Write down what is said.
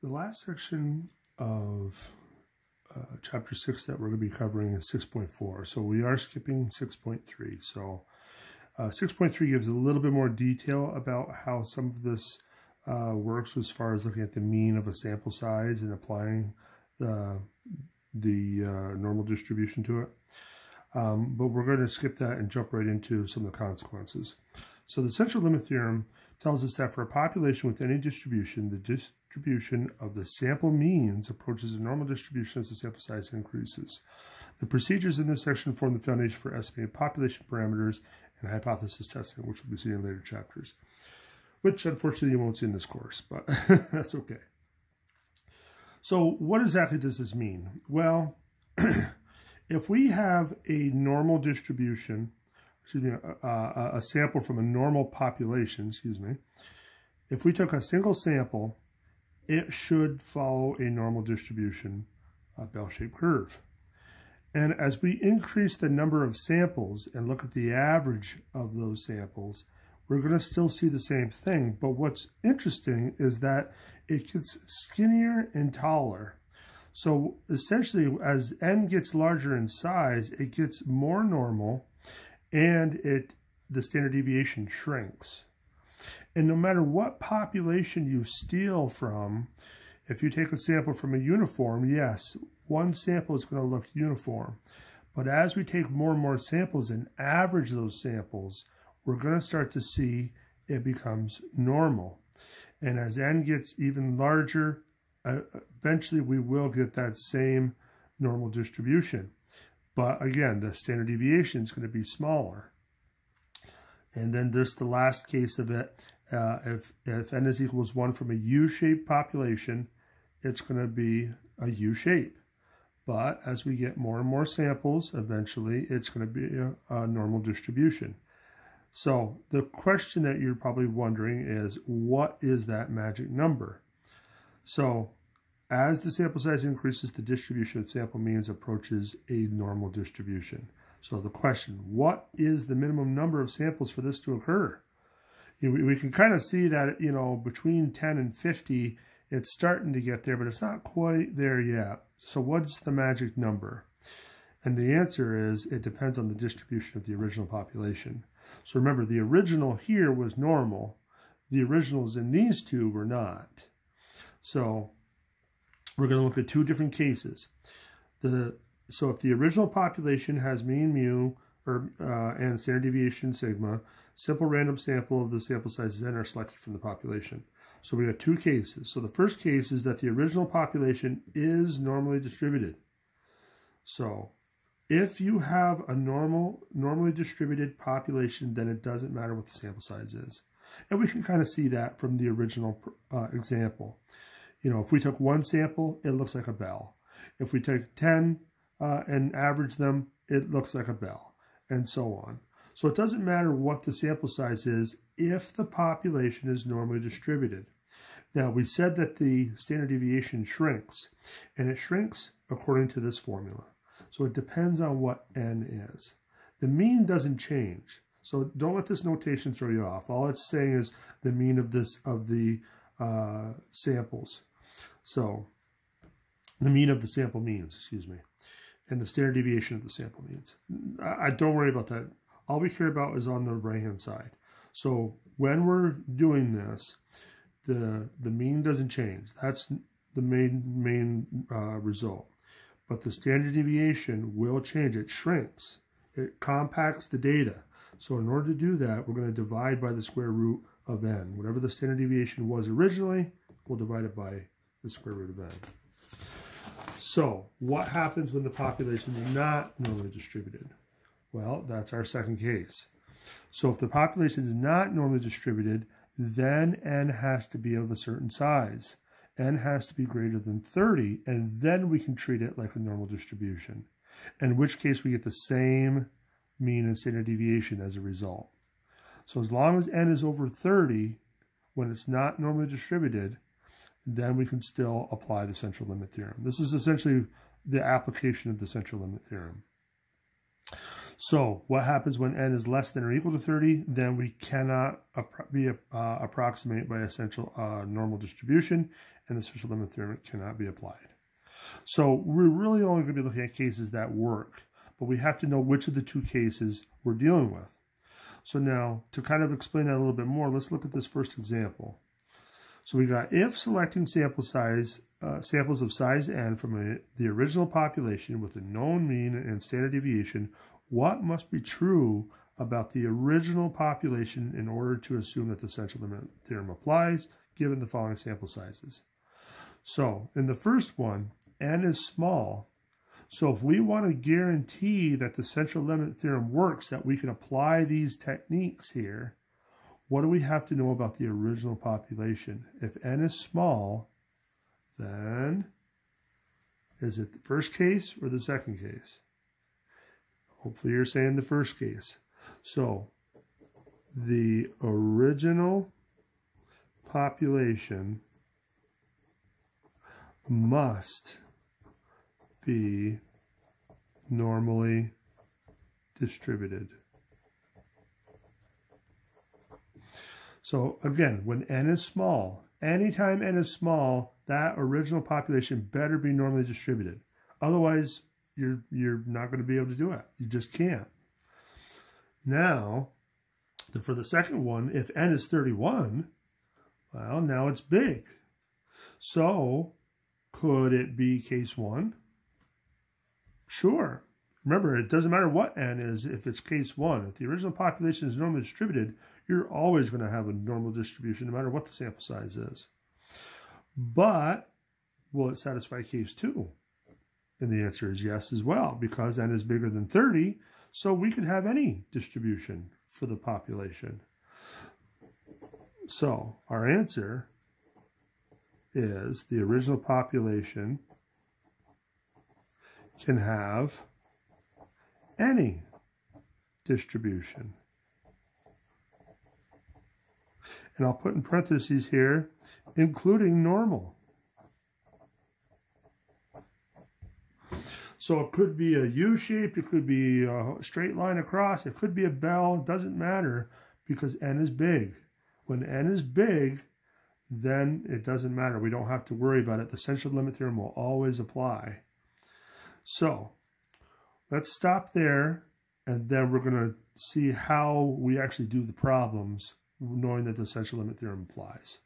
The last section of chapter 6 that we're going to be covering is 6.4. So we are skipping 6.3. So 6.3 gives a little bit more detail about how some of this works as far as looking at the mean of a sample size and applying the normal distribution to it. But we're going to skip that and jump right into some of the consequences. So the central limit theorem tells us that for a population with any distribution, the distribution of the sample means approaches a normal distribution as the sample size increases. The procedures in this section form the foundation for estimating population parameters and hypothesis testing, which we'll be seeing in later chapters, which unfortunately you won't see in this course, but that's okay. So what exactly does this mean? Well, if we have a normal distribution, a sample from a normal population, if we took a single sample, it should follow a normal distribution, a bell-shaped curve. And as we increase the number of samples and look at the average of those samples, we're going to still see the same thing. But what's interesting is that it gets skinnier and taller. So essentially, as n gets larger in size, it gets more normal, and the standard deviation shrinks. And no matter what population you steal from, if you take a sample from a uniform, yes, one sample is going to look uniform. But as we take more and more samples and average those samples, we're going to start to see it becomes normal. And as n gets even larger, eventually we will get that same normal distribution. But again, the standard deviation is going to be smaller. And then there's the last case of it. If n is equals 1 from a U-shaped population, it's going to be a U-shape. But as we get more and more samples, eventually it's going to be a normal distribution. So the question that you're probably wondering is, what is that magic number? So as the sample size increases, the distribution of sample means approaches a normal distribution. So the question, what is the minimum number of samples for this to occur? We can kind of see that, between 10 and 50, it's starting to get there, but it's not quite there yet. So what's the magic number? And the answer is, it depends on the distribution of the original population. So remember, the original here was normal. The originals in these two were not. So we're going to look at two different cases. So if the original population has mean mu and standard deviation sigma, simple random sample of the sample sizes n are selected from the population. So we have two cases. So the first case is that the original population is normally distributed. So if you have a normally distributed population, then it doesn't matter what the sample size is. And we can kind of see that from the original example. If we took one sample, it looks like a bell. If we take 10 and average them, it looks like a bell, and so on. So it doesn't matter what the sample size is if the population is normally distributed. Now, we said that the standard deviation shrinks, and it shrinks according to this formula. So it depends on what n is. The mean doesn't change. So don't let this notation throw you off. All it's saying is the mean of the samples. So the mean of the sample means, and the standard deviation of the sample means. I don't worry about that. All we care about is on the right-hand side. So when we're doing this, the mean doesn't change. That's the main result. But the standard deviation will change. It shrinks. It compacts the data. So in order to do that, we're going to divide by the square root of n. Whatever the standard deviation was originally, we'll divide it by the square root of n. So what happens when the population is not normally distributed? Well, that's our second case. So if the population is not normally distributed, then n has to be of a certain size. N has to be greater than 30, and then we can treat it like a normal distribution, in which case we get the same mean and standard deviation as a result. So as long as n is over 30, when it's not normally distributed, then we can still apply the central limit theorem. This is essentially the application of the central limit theorem. So what happens when n is less than or equal to 30? Then we cannot approximate by essential normal distribution, and the essential limit theorem cannot be applied. So we're really only going to be looking at cases that work, but we have to know which of the two cases we're dealing with. So now, to kind of explain that a little bit more, let's look at this first example. So we got, if selecting samples of size n from the original population with a known mean and standard deviation, what must be true about the original population in order to assume that the essential limit theorem applies, given the following sample sizes? So in the first one, n is small. So if we want to guarantee that the essential limit theorem works, that we can apply these techniques here, what do we have to know about the original population? If n is small, then is it the first case or the second case? Hopefully you're saying the first case. So the original population must be normally distributed. So again, when n is small, anytime n is small, that original population better be normally distributed. Otherwise, you're not going to be able to do it. You just can't. Now, for the second one, if n is 31, well, now it's big. So, could it be case 1? Sure. Remember, it doesn't matter what n is if it's case 1. If the original population is normally distributed, you're always going to have a normal distribution no matter what the sample size is. But will it satisfy case 2? And the answer is yes as well, because n is bigger than 30, so we could have any distribution for the population. So our answer is the original population can have any distribution. And I'll put in parentheses here, including normal. So it could be a U-shape, it could be a straight line across, it could be a bell, it doesn't matter because n is big. When n is big, then it doesn't matter. We don't have to worry about it. The essential limit theorem will always apply. So let's stop there, and then we're going to see how we actually do the problems knowing that the essential limit theorem applies.